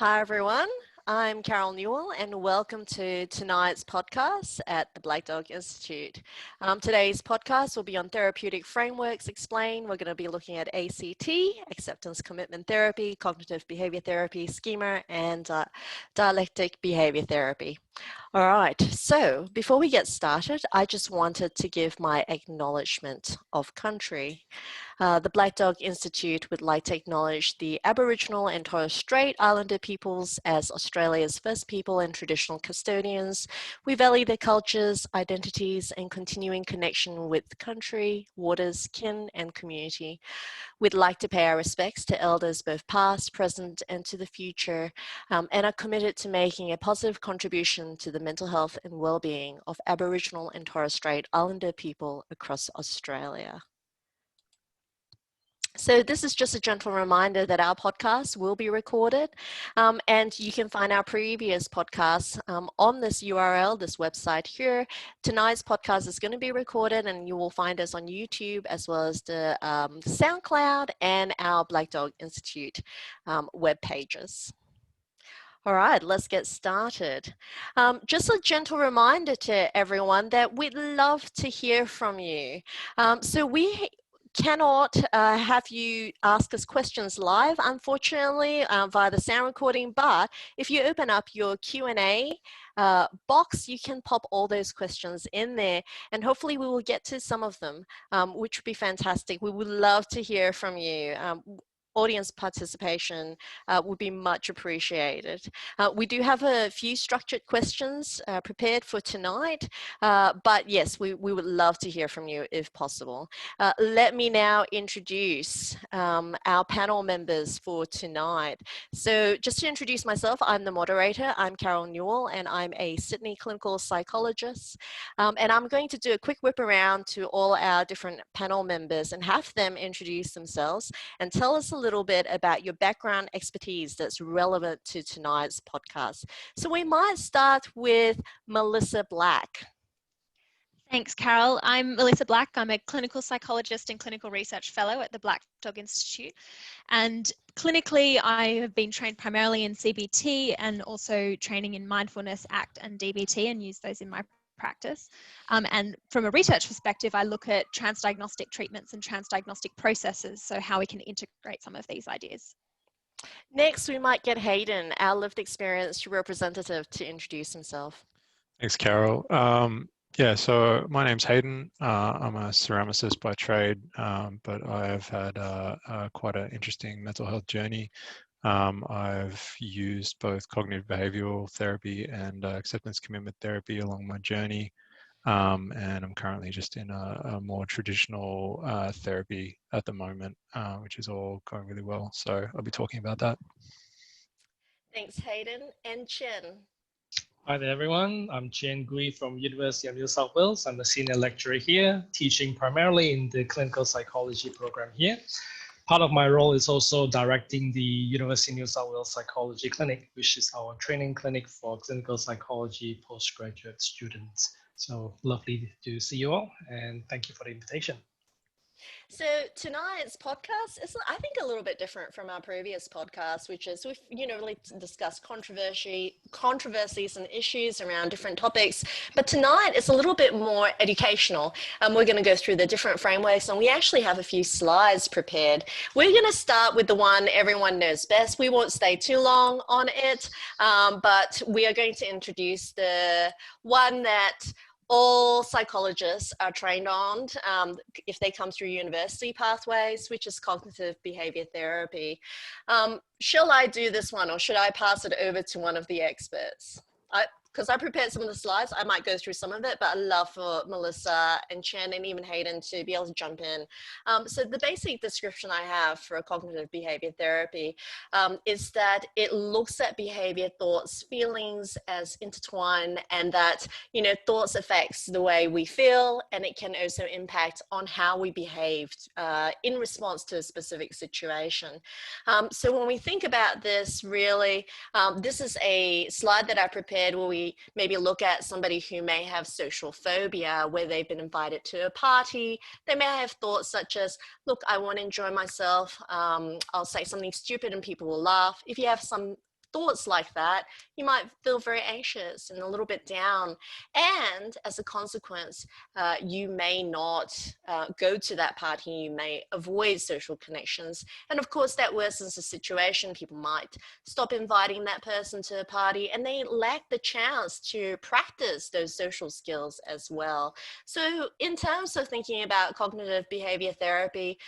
Hi everyone, I'm Carol Newall and welcome to tonight's podcast at the Black Dog Institute. Today's podcast will be on Therapeutic Frameworks Explained. We're going to be looking at ACT, Acceptance Commitment Therapy, Cognitive Behavior Therapy, Schema, and Dialectic Behavior Therapy. All right, so before we get started, I just wanted to give my acknowledgement of country. The Black Dog Institute would like to acknowledge the Aboriginal and Torres Strait Islander peoples as Australia's first people and traditional custodians. We value their cultures, identities, and continuing connection with country, waters, kin, and community. We'd like to pay our respects to elders both past, present, and to the future, and are committed to making a positive contribution to the mental health and well-being of Aboriginal and Torres Strait Islander people across Australia. So this is just a gentle reminder that our podcast will be recorded, and you can find our previous podcasts on this URL, this website here. Tonight's podcast is going to be recorded and you will find us on YouTube as well as the SoundCloud and our Black Dog Institute web pages. All right, let's get started. Just a gentle reminder to everyone that we'd love to hear from you. So we cannot have you ask us questions live, unfortunately, via the sound recording, but if you open up your Q&A box, you can pop all those questions in there, and hopefully we will get to some of them, which would be fantastic. We would love to hear from you. Audience participation would be much appreciated. We do have a few structured questions prepared for tonight, but yes, we would love to hear from you if possible. Let me now introduce our panel members for tonight. So just to introduce myself, I'm the moderator. I'm Carol Newall and I'm a Sydney clinical psychologist. And I'm going to do a quick whip around to all our different panel members and have them introduce themselves and tell us a little bit about your background expertise that's relevant to tonight's podcast. So we might start with Melissa Black. Thanks, Carol. I'm Melissa Black. I'm a clinical psychologist and clinical research fellow at the Black Dog Institute. And clinically, I have been trained primarily in CBT and also training in mindfulness, ACT, and DBT, and use those in my practice. And from a research perspective, I look at transdiagnostic treatments and transdiagnostic processes, so how we can integrate some of these ideas. Next, we might get Hayden, our lived experience representative, to introduce himself. Thanks, Carol. Yeah, so my name's Hayden. I'm a ceramicist by trade, but I've had quite an interesting mental health journey. I've used both cognitive behavioral therapy and acceptance commitment therapy along my journey, and I'm currently just in a more traditional therapy at the moment, which is all going really well. So I'll be talking about that. Thanks, Hayden. And Chien. Hi there, everyone. I'm Chien Gooi from University of New South Wales. I'm a senior lecturer here, teaching primarily in the clinical psychology program here. Part of my role is also directing the University of New South Wales Psychology Clinic, which is our training clinic for clinical psychology postgraduate students. So lovely to see you all, and thank you for the invitation. So tonight's podcast is, I think, a little bit different from our previous podcast, which is we've really discussed controversies and issues around different topics. But tonight it's a little bit more educational. We're going to go through the different frameworks, and we actually have a few slides prepared. We're going to start with the one everyone knows best. We won't stay too long on it, but we are going to introduce the one that all psychologists are trained on if they come through university pathways, which is cognitive behavior therapy. Shall I do this one, or should I pass it over to one of the experts? Because I prepared some of the slides, I might go through some of it, but I'd love for Melissa and Chien and even Hayden to be able to jump in. So the basic description I have for cognitive behavior therapy is that it looks at behavior, thoughts, feelings as intertwined, and that, thoughts affects the way we feel, and it can also impact on how we behaved in response to a specific situation. So when we think about this, really, this is a slide that I prepared where we maybe look at somebody who may have social phobia, where they've been invited to a party. They may have thoughts such as, look, I want to enjoy myself. I'll say something stupid and people will laugh. If you have some thoughts like that, you might feel very anxious and a little bit down. And as a consequence, you may not go to that party, you may avoid social connections. And of course, that worsens the situation. People might stop inviting that person to a party, and they lack the chance to practice those social skills as well. So in terms of thinking about cognitive behavior therapy,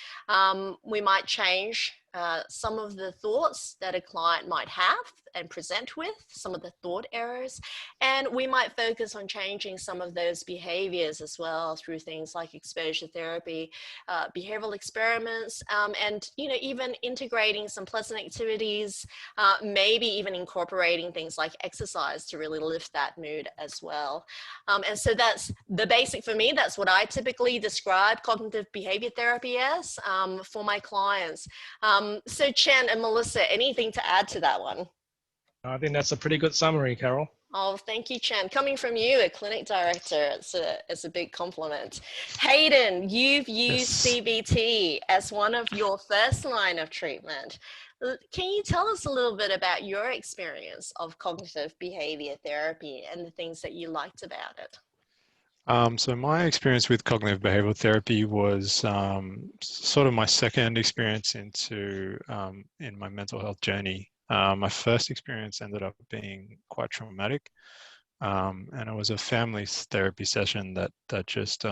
we might change some of the thoughts that a client might have and present with, some of the thought errors, and we might focus on changing some of those behaviors as well through things like exposure therapy, behavioral experiments, and even integrating some pleasant activities, maybe even incorporating things like exercise to really lift that mood as well. And so that's the basic for me. That's what I typically describe cognitive behavior therapy as for my clients. So Chien and Melissa, anything to add to that one? I think that's a pretty good summary, Carol. Oh, thank you, Chien. Coming from you, a clinic director, it's a big compliment. Hayden, you've used CBT as one of your first line of treatment. Can you tell us a little bit about your experience of cognitive behavior therapy and the things that you liked about it? So my experience with cognitive behavioral therapy was sort of my second experience in my mental health journey. My first experience ended up being quite traumatic, and it was a family therapy session that just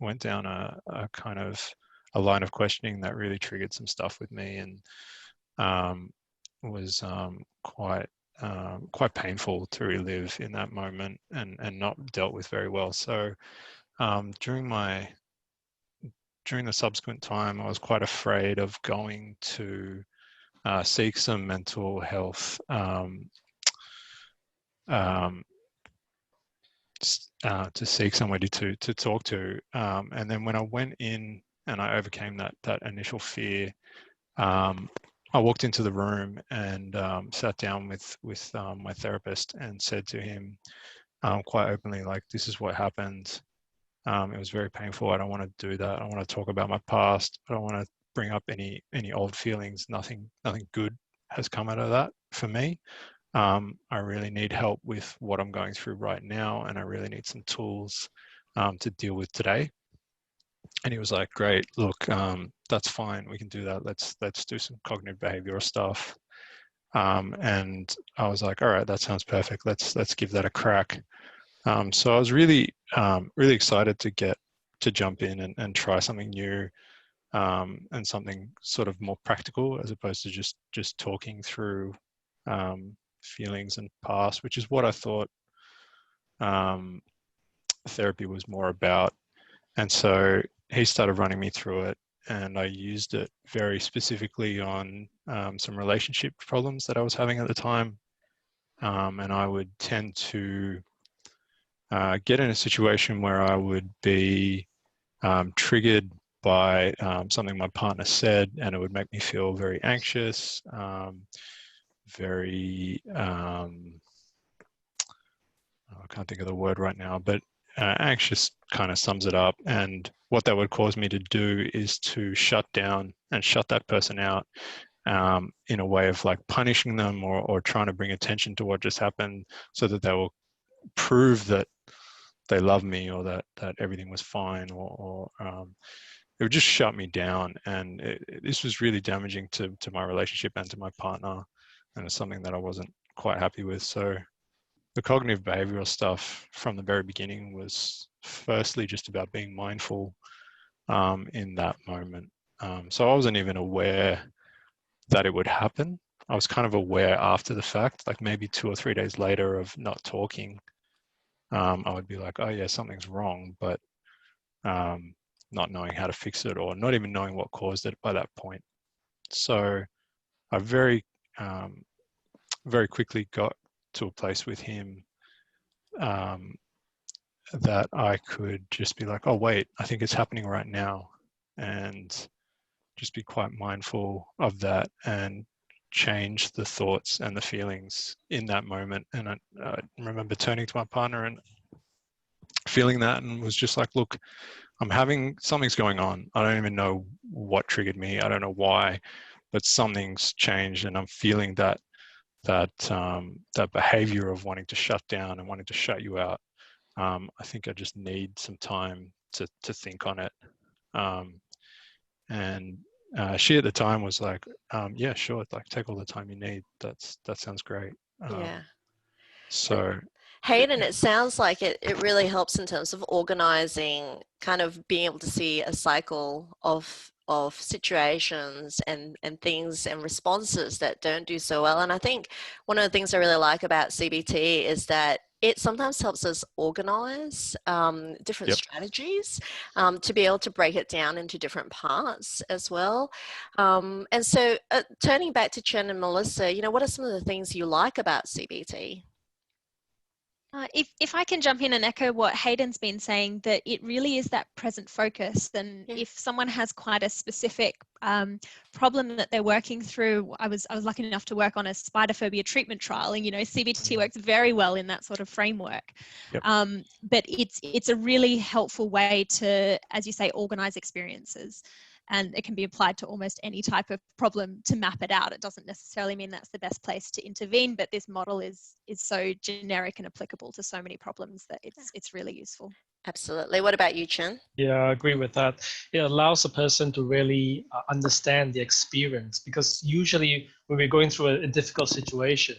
went down a kind of a line of questioning that really triggered some stuff with me, and was quite painful to relive in that moment and not dealt with very well. So during the subsequent time, I was quite afraid of going to seek some mental health to seek somebody to talk to. And then when I went in and I overcame that initial fear, I walked into the room and sat down with my therapist and said to him quite openly, like, this is what happened. It was very painful. I don't want to do that. I want to talk about my past. I don't want to bring up any old feelings. Nothing good has come out of that for me. I really need help with what I'm going through right now, and I really need some tools to deal with today. And he was like, great, look, that's fine. We can do that. Let's do some cognitive behavioral stuff. And I was like, all right, that sounds perfect. Let's give that a crack. So I was really excited to jump in and try something new, and something sort of more practical as opposed to just talking through feelings and past, which is what I thought therapy was more about. And so he started running me through it, and I used it very specifically on some relationship problems that I was having at the time. And I would tend to get in a situation where I would be triggered by something my partner said, and it would make me feel very anxious, very, I can't think of the word right now, but anxious kind of sums it up. And what that would cause me to do is to shut down and shut that person out in a way of like punishing them or trying to bring attention to what just happened so that they will prove that they love me or that everything was fine, or it would just shut me down. And this was really damaging to my relationship and to my partner, and it's something that I wasn't quite happy with. So the cognitive behavioral stuff from the very beginning was firstly just about being mindful in that moment. So I wasn't even aware that it would happen. I was kind of aware after the fact, like maybe 2 or 3 days later of not talking. I would be like, oh yeah, something's wrong, but not knowing how to fix it or not even knowing what caused it by that point. So I very quickly got to a place with him that I could just be like, oh wait, I think it's happening right now, and just be quite mindful of that and change the thoughts and the feelings in that moment. And I remember turning to my partner and feeling that, and was just like, look, something's going on. I don't even know what triggered me. I don't know why, but something's changed, and I'm feeling that that behavior of wanting to shut down and wanting to shut you out. I think I just need some time to think on it. And she at the time was like, yeah, sure, like take all the time you need. That sounds great. Yeah. So Hayden, it sounds like it really helps in terms of organizing, kind of being able to see a cycle of situations and things and responses that don't do so well. And I think one of the things I really like about CBT is that it sometimes helps us organize different strategies to be able to break it down into different parts as well. And so turning back to Chien and Melissa, you know, what are some of the things you like about CBT? If I can jump in and echo what Hayden's been saying, that it really is that present focus. And if someone has quite a specific problem that they're working through, I was lucky enough to work on a spider phobia treatment trial, and you know, CBT works very well in that sort of framework. But it's a really helpful way to, as you say, organize experiences. And it can be applied to almost any type of problem to map it out. It doesn't necessarily mean that's the best place to intervene, but this model is so generic and applicable to so many problems that it's really useful. Absolutely. What about you, Chien? Yeah, I agree with that. It allows a person to really understand the experience, because usually when we're going through a difficult situation,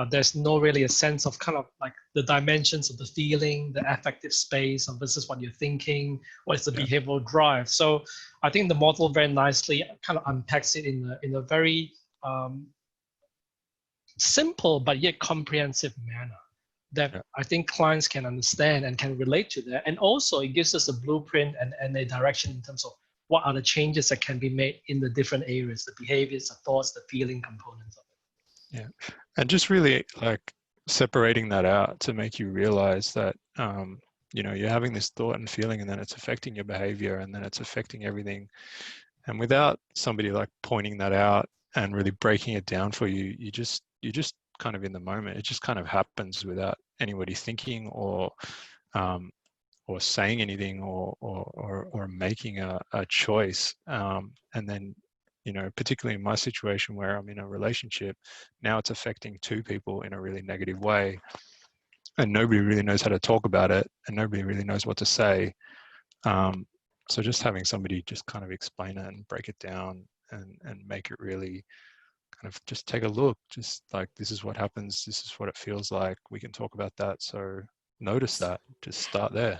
there's no really a sense of kind of like the dimensions of the feeling, the affective space, and this is what you're thinking, what is the behavioral drive. So I think the model very nicely kind of unpacks it in a very simple but yet comprehensive manner that I think clients can understand and can relate to that. And also it gives us a blueprint and a direction in terms of what are the changes that can be made in the different areas, the behaviors, the thoughts, the feeling components of it. Yeah, and just really like separating that out to make you realize that you know, you're having this thought and feeling, and then it's affecting your behavior, and then it's affecting everything. And without somebody like pointing that out and really breaking it down for you, you just kind of in the moment. It just kind of happens without anybody thinking or saying anything or making a choice. And then, you know, particularly in my situation where I'm in a relationship, now it's affecting two people in a really negative way, and nobody really knows how to talk about it, and nobody really knows what to say. So just having somebody just kind of explain it and break it down and make it really kind of just take a look, just like, this is what happens, this is what it feels like, we can talk about that. So notice that, just start there.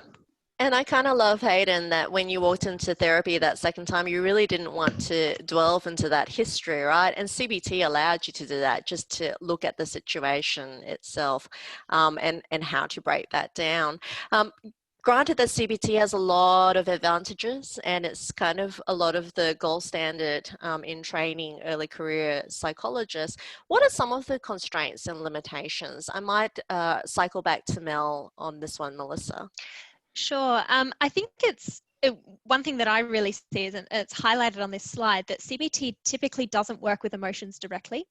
And I kind of love, Hayden, that when you walked into therapy that second time, you really didn't want to delve into that history, right? And CBT allowed you to do that, just to look at the situation itself and how to break that down. Granted that CBT has a lot of advantages, and it's kind of a lot of the gold standard in training early career psychologists. What are some of the constraints and limitations? I might cycle back to Mel on this one, Melissa. Sure. I think one thing that I really see is, and it's highlighted on this slide, that CBT typically doesn't work with emotions directly.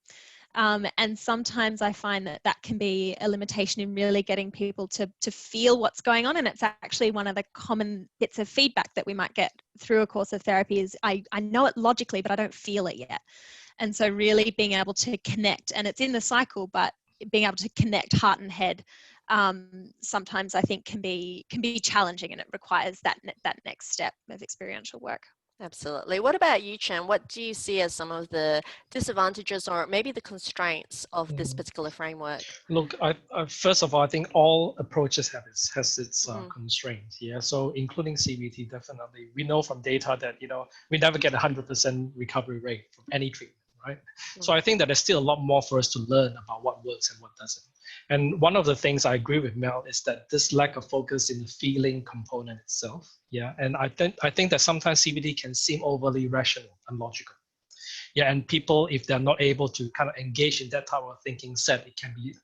And sometimes I find that can be a limitation in really getting people to feel what's going on. And it's actually one of the common bits of feedback that we might get through a course of therapy is, I know it logically, but I don't feel it yet. And so really being able to connect, and it's in the cycle, but being able to connect heart and head sometimes I think can be challenging, and it requires that next step of experiential work. Absolutely. What about you, Chien? What do you see as some of the disadvantages or maybe the constraints of this particular framework? Look, first of all, I think all approaches has its constraints. Yeah, so including CBT, definitely. We know from data that, you know, we never get 100% recovery rate from any treatment, right? So I think that there's still a lot more for us to learn about what works and what doesn't. And one of the things I agree with Mel is that this lack of focus in the feeling component itself. Yeah, and I think that sometimes CBT can seem overly rational and logical. Yeah, and people, if they're not able to kind of engage in that type of thinking set, it can be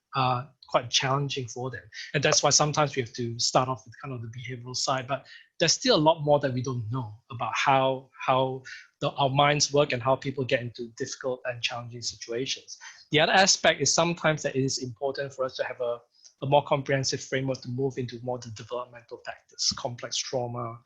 quite challenging for them. And that's why sometimes we have to start off with kind of the behavioral side. But there's still a lot more that we don't know about how our minds work and how people get into difficult and challenging situations. The other aspect is sometimes that it is important for us to have a more comprehensive framework to move into more the developmental factors, complex trauma,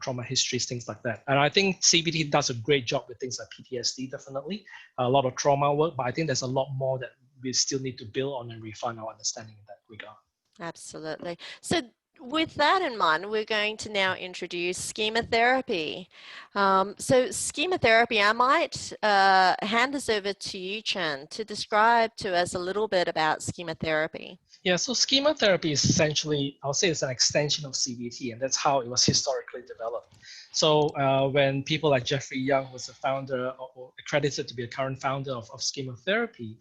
trauma histories, things like that. And I think CBT does a great job with things like PTSD, definitely, a lot of trauma work, but I think there's a lot more that we still need to build on and refine our understanding in that regard. Absolutely. So with that in mind, we're going to now introduce schema therapy. So schema therapy, I might hand this over to you, Chien, to describe to us a little bit about schema therapy. Yeah, so schema therapy is essentially, I'll say it's an extension of CBT, and that's how it was historically developed. So when people like Jeffrey Young was the founder, or accredited to be a current founder of schema therapy,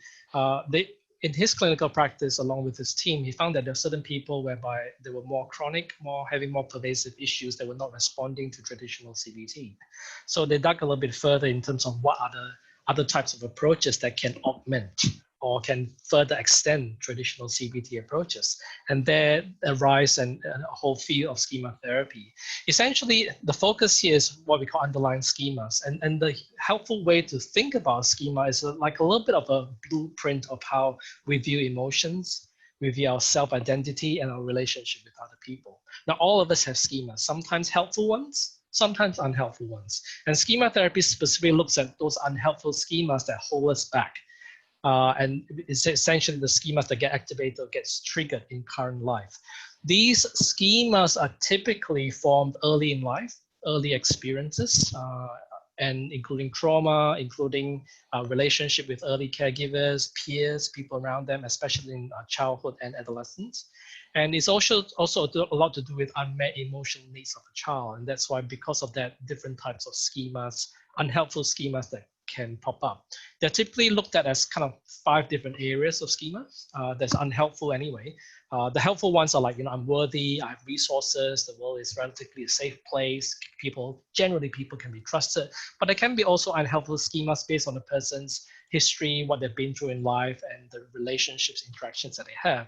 in his clinical practice, along with his team, he found that there are certain people whereby they were more chronic, having more pervasive issues that were not responding to traditional CBT. So they dug a little bit further in terms of what are the other types of approaches that can augment or can further extend traditional CBT approaches. And there arise a whole field of schema therapy. Essentially, the focus here is what we call underlying schemas. And the helpful way to think about schema is like a little bit of a blueprint of how we view emotions, we view our self-identity and our relationship with other people. Now, all of us have schemas, sometimes helpful ones, sometimes unhelpful ones. And schema therapy specifically looks at those unhelpful schemas that hold us back. And it's essentially the schemas that get activated or gets triggered in current life. These schemas are typically formed early in life, early experiences, and including trauma, including relationship with early caregivers, peers, people around them, especially in childhood and adolescence. And it's also a lot to do with unmet emotional needs of a child. And that's why, because of that, different types of schemas, unhelpful schemas that can pop up. They're typically looked at as kind of 5 different areas of schemas that's unhelpful anyway. The helpful ones are like, I'm worthy, I have resources, the world is relatively a safe place, generally people can be trusted, but there can be also unhelpful schemas based on the person's history, what they've been through in life, and the relationships, interactions that they have.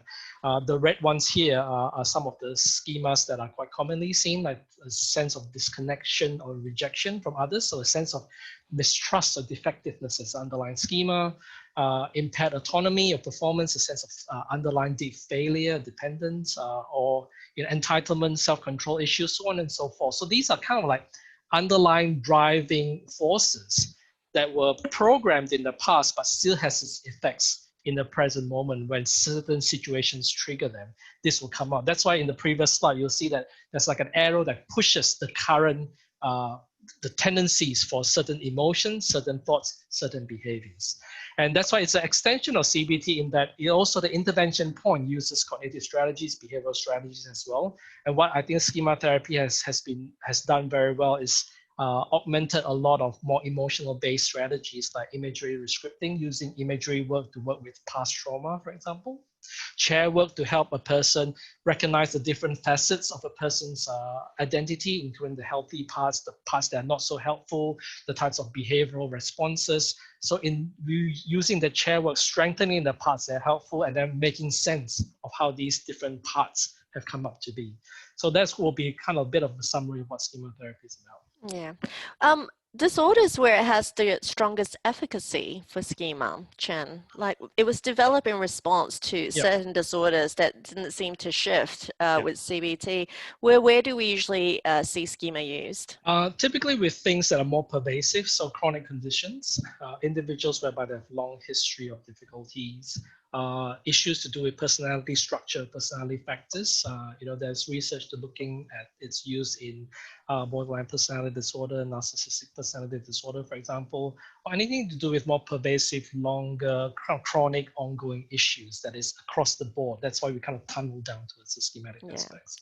The red ones here are some of the schemas that are quite commonly seen, like a sense of disconnection or rejection from others, so a sense of mistrust or defectiveness as underlying schema, impaired autonomy or performance, a sense of underlying deep failure, dependence, or entitlement, self-control issues, so on and so forth. So these are kind of like underlying driving forces that were programmed in the past, but still has its effects in the present moment when certain situations trigger them. This will come out. That's why in the previous slide, you'll see that there's like an arrow that pushes the current the tendencies for certain emotions, certain thoughts, certain behaviors. And that's why it's an extension of CBT in that it also the intervention point uses cognitive strategies, behavioral strategies as well. And what I think schema therapy has done very well is augmented a lot of more emotional based strategies like imagery rescripting, using imagery work to work with past trauma, for example. Chair work to help a person recognize the different facets of a person's identity, including the healthy parts, the parts that are not so helpful, the types of behavioral responses. So in using the chair work, strengthening the parts that are helpful and then making sense of how these different parts have come up to be. So that will be kind of a bit of a summary of what schema therapy is about. Yeah. Disorders where it has the strongest efficacy for schema, Chien, like it was developed in response to certain disorders that didn't seem to shift with CBT. Where do we usually see schema used? Typically with things that are more pervasive, so chronic conditions, individuals whereby they have long history of difficulties, issues to do with personality structure, personality factors. There's research to looking at its use in borderline personality disorder, narcissistic personality disorder, for example, or anything to do with more pervasive, longer, chronic, ongoing issues that is across the board. That's why we kind of tunnel down towards the schematic aspects.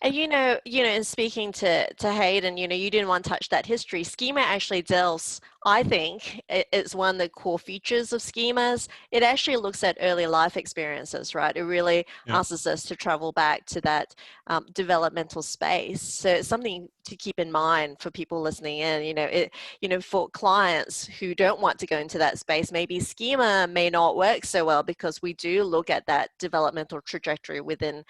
And in speaking to Hayden, you didn't want to touch that history. Schema actually delves, I think, it's one of the core features of schemas. It actually looks at early life experiences, right? It really asks us to travel back to that developmental space. So it's something to keep in mind for people listening in. For clients who don't want to go into that space, maybe schema may not work so well because we do look at that developmental trajectory within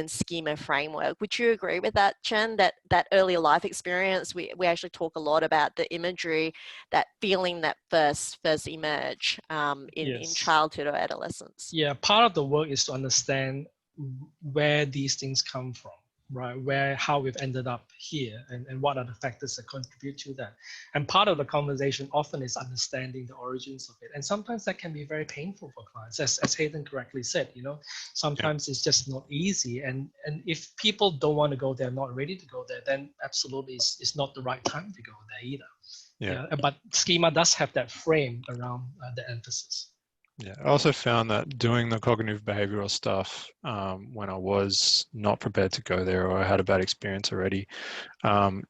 schema framework. Would you agree with that, Chien, that early life experience, we actually talk a lot about the imagery, that feeling that first emerge in childhood or adolescence? Yeah, part of the work is to understand where these things come from. right? How we've ended up here and what are the factors that contribute to that. And part of the conversation often is understanding the origins of it. And sometimes that can be very painful for clients, as Hayden correctly said, sometimes it's just not easy. And if people don't want to go there, not ready to go there, then absolutely it's not the right time to go there either. Yeah. But schema does have that frame around the emphasis. Yeah, I also found that doing the cognitive behavioral stuff when I was not prepared to go there or I had a bad experience already,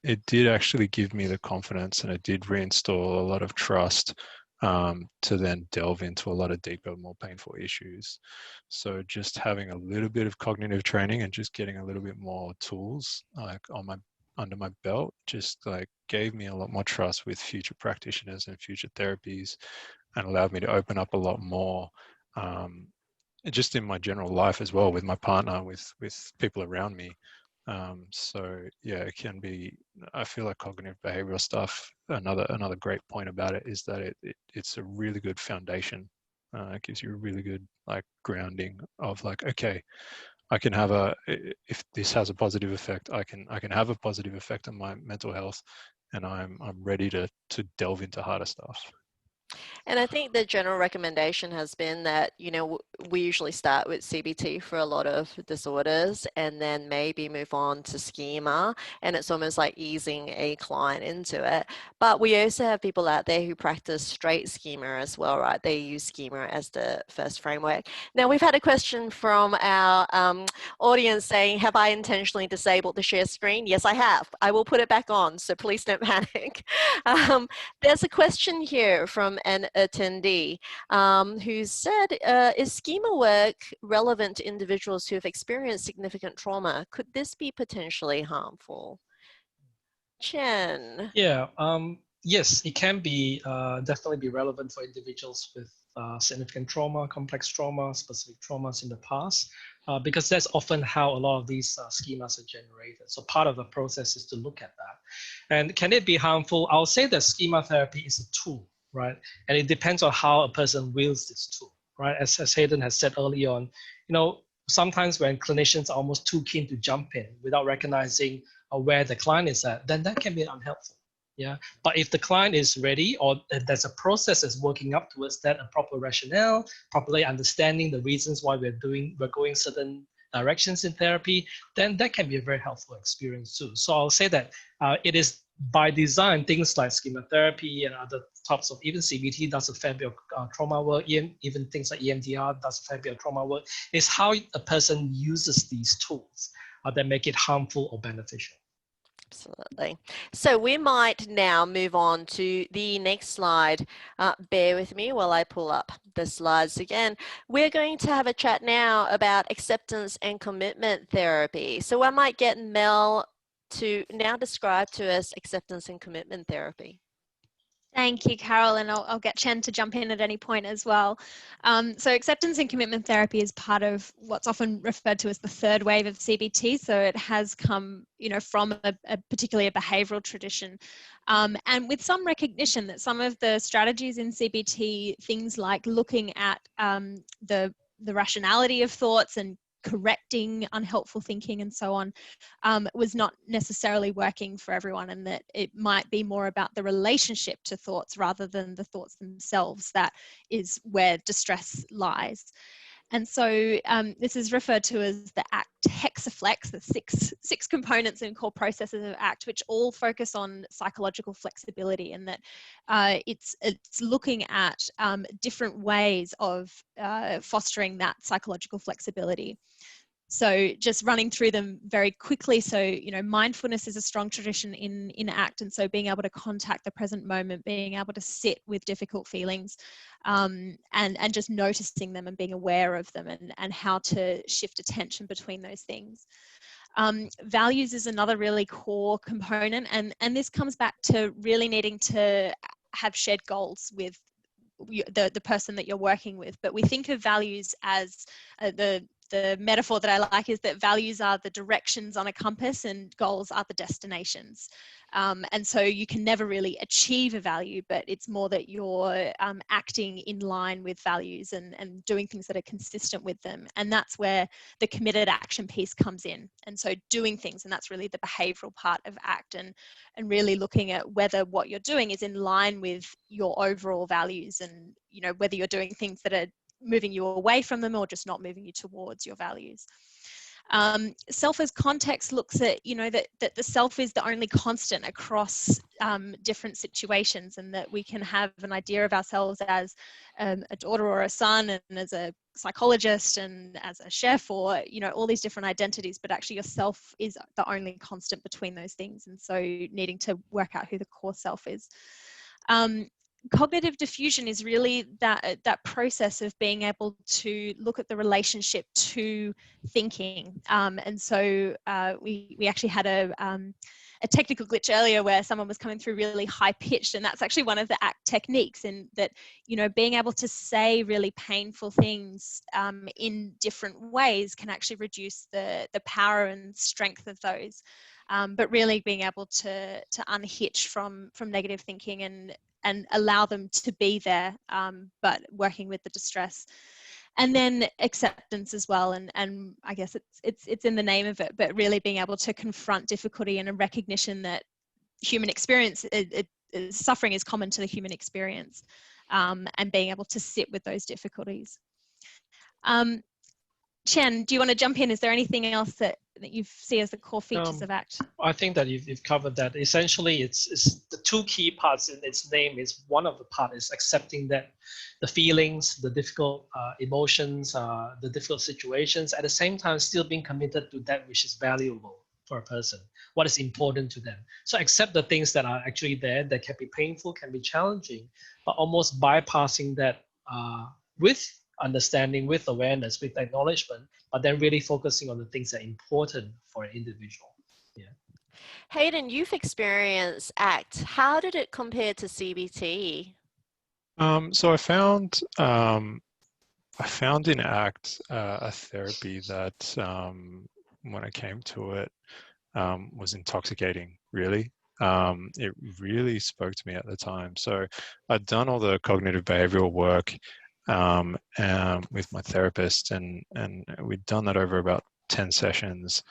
it did actually give me the confidence, and it did reinstall a lot of trust to then delve into a lot of deeper, more painful issues. So just having a little bit of cognitive training and just getting a little bit more tools like under my belt just like gave me a lot more trust with future practitioners and future therapies, and allowed me to open up a lot more just in my general life as well, with my partner, with people around me. So yeah, it can be, I feel like cognitive behavioral stuff, another great point about it is that it's a really good foundation. It gives you a really good like grounding of like, okay, I can have if this has a positive effect, I can have a positive effect on my mental health, and I'm ready to delve into harder stuff. And I think the general recommendation has been that, we usually start with CBT for a lot of disorders and then maybe move on to schema. And it's almost like easing a client into it. But we also have people out there who practice straight schema as well, right? They use schema as the first framework. Now, we've had a question from our audience saying, have I intentionally disabled the share screen? Yes, I have. I will put it back on, so please don't panic. There's a question here from an attendee who said, is schema work relevant to individuals who have experienced significant trauma? Could this be potentially harmful? Chien. Yeah, yes, it can be definitely be relevant for individuals with significant trauma, complex trauma, specific traumas in the past, because that's often how a lot of these schemas are generated. So part of the process is to look at that. And can it be harmful? I'll say that schema therapy is a tool, right? And it depends on how a person wields this tool, right? As Hayden has said early on, sometimes when clinicians are almost too keen to jump in without recognizing where the client is at, then that can be unhelpful. Yeah, but if the client is ready, or there's a process that's working up towards that, a proper rationale, properly understanding the reasons why we're going certain directions in therapy, then that can be a very helpful experience too. So I'll say that it is by design, things like schema therapy and other types of, even CBT does a fair bit of trauma work, even things like EMDR does a fair bit of trauma work, is how a person uses these tools that make it harmful or beneficial. Absolutely. So we might now move on to the next slide. Bear with me while I pull up the slides again. We're going to have a chat now about acceptance and commitment therapy. So I might get Mel to now describe to us acceptance and commitment therapy. Thank you, Carol, and I'll get Chien to jump in at any point as well. So acceptance and commitment therapy is part of what's often referred to as the third wave of CBT. So it has come, from particularly a behavioural tradition, and with some recognition that some of the strategies in CBT, things like looking at the rationality of thoughts and correcting unhelpful thinking and so on, was not necessarily working for everyone, and that it might be more about the relationship to thoughts rather than the thoughts themselves that is where distress lies. And so this is referred to as the ACT hexaflex, the six components and core processes of ACT, which all focus on psychological flexibility, and that it's looking at different ways of fostering that psychological flexibility. So just running through them very quickly. So, mindfulness is a strong tradition in ACT. And so being able to contact the present moment, being able to sit with difficult feelings, and just noticing them and being aware of them, and how to shift attention between those things. Values is another really core component. And this comes back to really needing to have shared goals with the person that you're working with. But we think of values as the metaphor that I like is that values are the directions on a compass and goals are the destinations. And so you can never really achieve a value, but it's more that you're acting in line with values and doing things that are consistent with them. And that's where the committed action piece comes in. And so doing things, and that's really the behavioral part of ACT, and really looking at whether what you're doing is in line with your overall values, and, you know, whether you're doing things that are moving you away from them or just not moving you towards your values. Self as context looks at, you know, that the self is the only constant across different situations, and that we can have an idea of ourselves as a daughter or a son, and as a psychologist, and as a chef, or, you know, all these different identities, but actually yourself is the only constant between those things. And so needing to work out who the core self is. Cognitive diffusion is really that process of being able to look at the relationship to thinking. And so we actually had a technical glitch earlier where someone was coming through really high pitched, and that's actually one of the ACT techniques, in that, you know, being able to say really painful things in different ways can actually reduce the power and strength of those. But really being able to unhitch from negative thinking and allow them to be there, but working with the distress. And then acceptance as well, and I guess it's in the name of it, but really being able to confront difficulty and a recognition that human experience, suffering is common to the human experience, and being able to sit with those difficulties. Chien, do you want to jump in? Is there anything else that you see as the core features of ACT? I think that you've covered that. Essentially, it's the two key parts in its name. Is one of the part is accepting that the feelings, the difficult emotions, the difficult situations, at the same time still being committed to that which is valuable for a person, what is important to them. So accept the things that are actually there, that can be painful, can be challenging, but almost bypassing that with understanding, with awareness, with acknowledgement, but then really focusing on the things that are important for an individual. Yeah. Hayden, you've experienced ACT. How did it compare to CBT? So I found in ACT a therapy that, when I came to it, was intoxicating, really. It really spoke to me at the time. So I'd done all the cognitive behavioral work with my therapist, and we'd done that over about 10 sessions,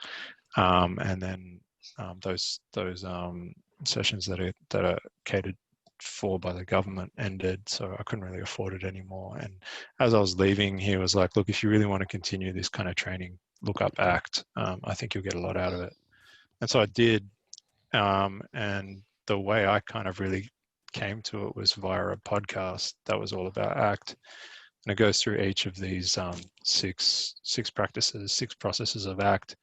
and then those sessions that are catered for by the government ended, so I couldn't really afford it anymore. And as I was leaving, he was like, look, if you really want to continue this kind of training, look up ACT. I think you'll get a lot out of it. And so I did, and the way I kind of really came to it was via a podcast that was all about ACT, and it goes through each of these six practices, 6 processes of ACT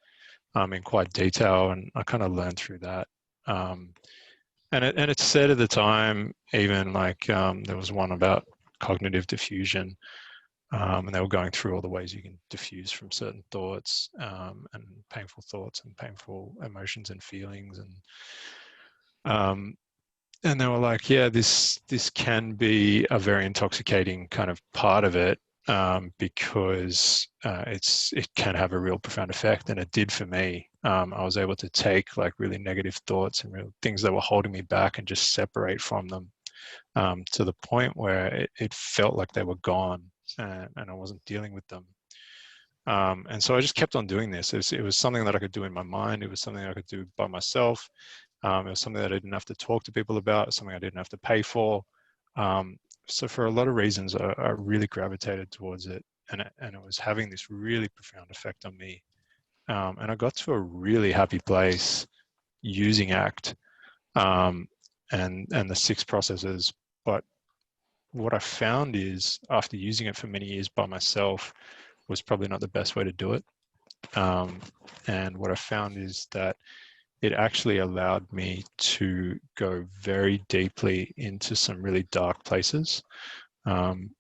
in quite detail, and I kind of learned through that. And it said at the time, even like there was one about cognitive diffusion, and they were going through all the ways you can diffuse from certain thoughts, and painful thoughts and painful emotions and feelings, and they were like, yeah, this can be a very intoxicating kind of part of it, because it can have a real profound effect, and it did for me. I was able to take like really negative thoughts and real things that were holding me back and just separate from them, to the point where it felt like they were gone, and I wasn't dealing with them. And so I just kept on doing this. It was something that I could do in my mind. It was something I could do by myself. It was something that I didn't have to talk to people about, something I didn't have to pay for. So for a lot of reasons, I really gravitated towards it, and it was having this really profound effect on me. And I got to a really happy place using ACT, and the 6 processes. But what I found is, after using it for many years by myself, was probably not the best way to do it. And what I found is that it actually allowed me to go very deeply into some really dark places,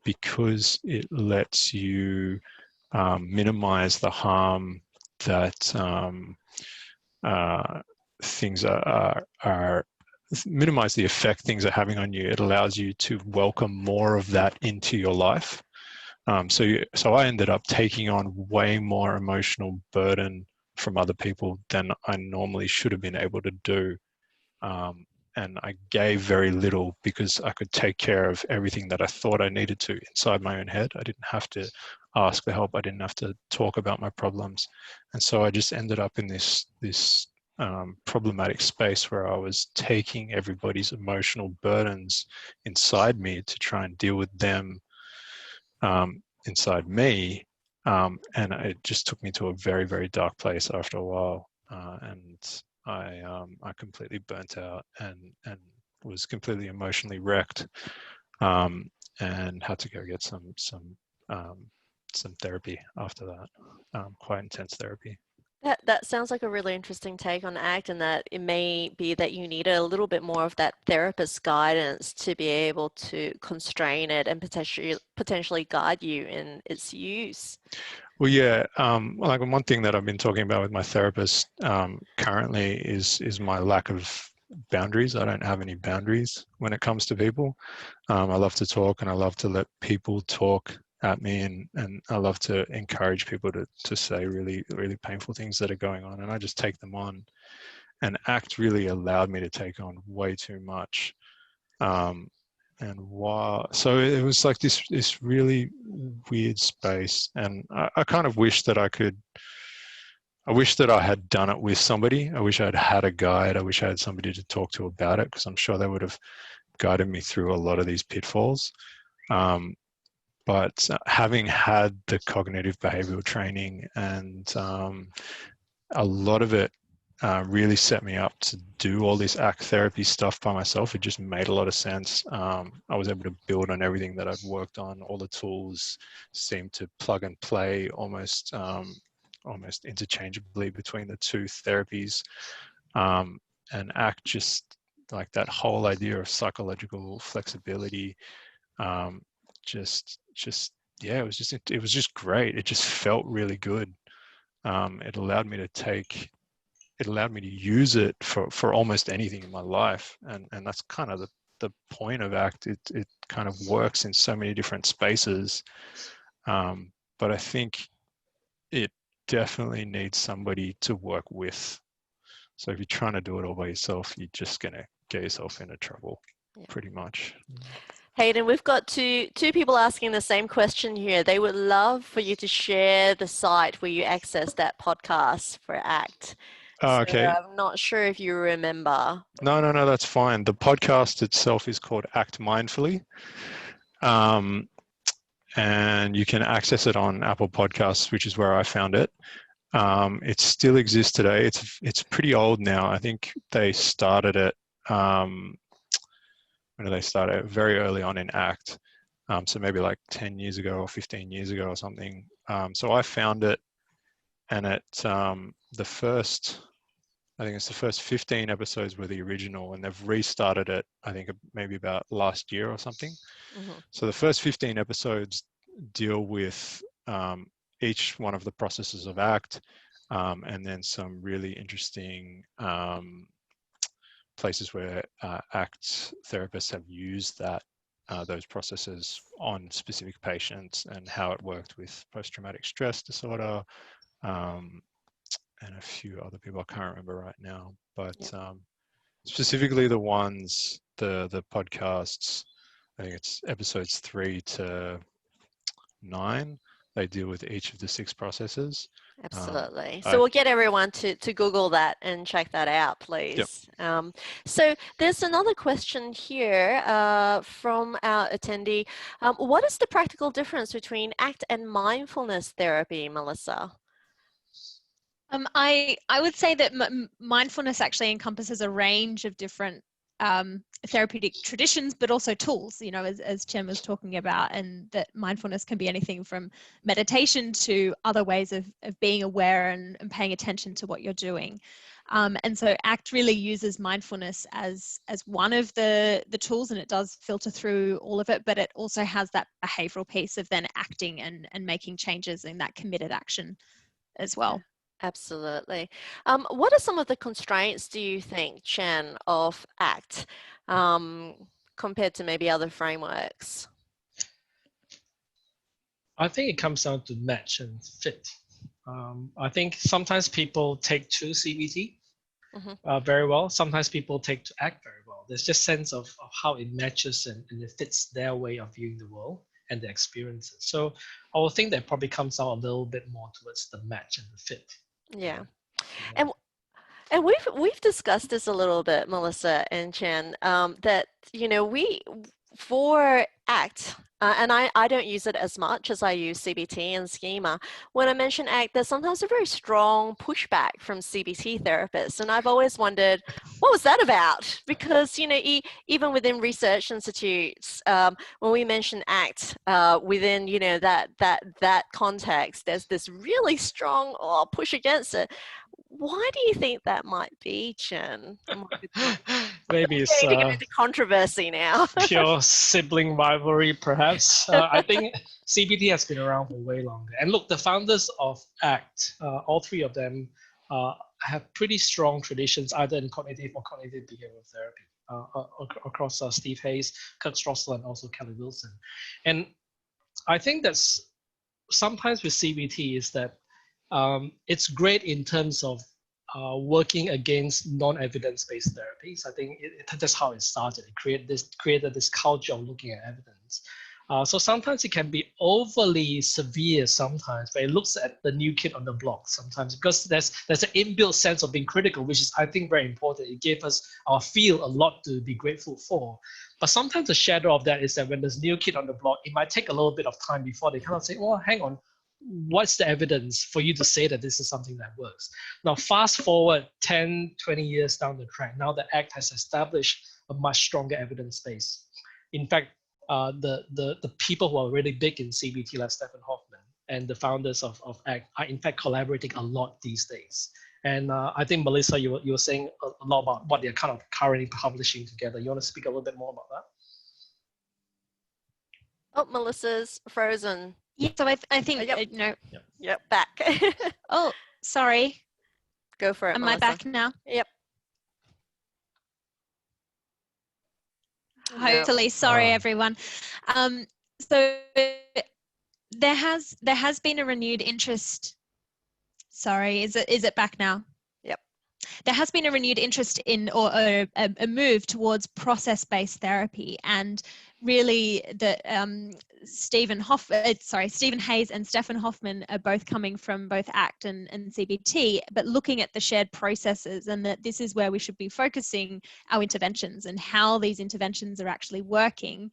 because it lets you minimize the harm that things are minimize the effect things are having on you. It allows you to welcome more of that into your life, So I ended up taking on way more emotional burden from other people than I normally should have been able to do. And I gave very little because I could take care of everything that I thought I needed to inside my own head. I didn't have to ask for help. I didn't have to talk about my problems. And so I just ended up in this problematic space where I was taking everybody's emotional burdens inside me to try and deal with them inside me. And it just took me to a very, very dark place after a while. And I completely burnt out and was completely emotionally wrecked, and had to go get some therapy after that, quite intense therapy. That sounds like a really interesting take on ACT, and that it may be that you need a little bit more of that therapist guidance to be able to constrain it and potentially guide you in its use. Well, yeah, like one thing that I've been talking about with my therapist currently is my lack of boundaries. I don't have any boundaries when it comes to people. I love to talk, and I love to let people talk at me, and I love to encourage people to say really, really painful things that are going on, and I just take them on. And ACT really allowed me to take on way too much. So it was like this really weird space, and I kind of wish that I wish that I had done it with somebody. I wish I'd had a guide. I wish I had somebody to talk to about it, because I'm sure they would have guided me through a lot of these pitfalls. But having had the cognitive behavioral training, and a lot of it really set me up to do all this ACT therapy stuff by myself. It just made a lot of sense. I was able to build on everything that I'd worked on. All the tools seemed to plug and play almost interchangeably between the two therapies. And ACT, just like that whole idea of psychological flexibility, yeah, it was just great. It just felt really good. It allowed me to use it for almost anything in my life, and that's kind of the point of ACT. It kind of works in so many different spaces, but I think it definitely needs somebody to work with. So if you're trying to do it all by yourself, you're just gonna get yourself into trouble, pretty much. Hayden, we've got two people asking the same question here. They would love for you to share the site where you access that podcast for ACT. Oh, okay. So I'm not sure if you remember. No, that's fine. The podcast itself is called Act Mindfully. And you can access it on Apple Podcasts, which is where I found it. It still exists today. It's pretty old now. I think they started it, when did they start it? Very early on in ACT. So maybe like 10 years ago or 15 years ago or something. So I found it, and I think it's the first 15 episodes were the original, and they've restarted it, I think maybe about last year or something. Mm-hmm. So the first 15 episodes deal with each one of the processes of ACT, and then some really interesting places where ACT therapists have used those processes on specific patients, and how it worked with post-traumatic stress disorder, and a few other people I can't remember right now, but specifically the podcasts, I think it's episodes 3 to 9, they deal with each of the 6 processes. Absolutely. So we'll get everyone to Google that and check that out, please. Yep. So there's another question here from our attendee. What is the practical difference between ACT and mindfulness therapy, Melissa? I would say that mindfulness actually encompasses a range of different therapeutic traditions, but also tools, you know, as Chien was talking about, and that mindfulness can be anything from meditation to other ways of being aware and paying attention to what you're doing. And so ACT really uses mindfulness as one of the tools, and it does filter through all of it, but it also has that behavioral piece of then acting and making changes in that committed action as well. Absolutely. What are some of the constraints, do you think, Chien, of ACT compared to maybe other frameworks? I think it comes down to match and fit. I think sometimes people take to CBT very well. Sometimes people take to ACT very well. There's just sense of how it matches and it fits their way of viewing the world and their experiences. So I would think that probably comes out a little bit more towards the match and the fit. Yeah. And we've discussed this a little bit, Melissa and Chien, that, you know, for ACT, and I don't use it as much as I use CBT and schema. When I mention ACT, there's sometimes a very strong pushback from CBT therapists. And I've always wondered, what was that about? Because, you know, even within research institutes, when we mention ACT, within, you know, that context, there's this really strong push against it. Why do you think that might be, Chien? Maybe it's to get into controversy now. pure sibling rivalry, perhaps. I think CBT has been around for way longer. And look, the founders of ACT, all three of them have pretty strong traditions, either in cognitive or cognitive behavioral therapy, across Steve Hayes, Kirk Stroessel, and also Kelly Wilson. And I think that's sometimes with CBT is that it's great in terms of working against non-evidence-based therapies. I think that's how it started. It created this culture of looking at evidence. So sometimes it can be overly severe sometimes, but it looks at the new kid on the block sometimes, because there's an inbuilt sense of being critical, which is, I think, very important. It gave us our field a lot to be grateful for. But sometimes the shadow of that is that when there's a new kid on the block, it might take a little bit of time before they kind of say, well, hang on, what's the evidence for you to say that this is something that works? Now, fast forward 10, 20 years down the track, now the ACT has established a much stronger evidence base. In fact, the people who are really big in CBT, like Stephen Hoffman, and the founders of ACT are in fact collaborating a lot these days. And I think, Melissa, you were saying a lot about what they're kind of currently publishing together. You want to speak a little bit more about that? Oh, Melissa's frozen. Yeah, so I think, Yep. no. Yep, back. Oh, sorry. Go for it, Am Melissa. I back now? Yep. Hopefully, sorry everyone. So there has been a renewed interest. Sorry, is it back now? Yep. There has been a renewed interest in, or a move towards process-based therapy, and really that Stephen Hayes and Stephen Hoffman are both coming from both ACT and CBT, but looking at the shared processes, and that this is where we should be focusing our interventions and how these interventions are actually working.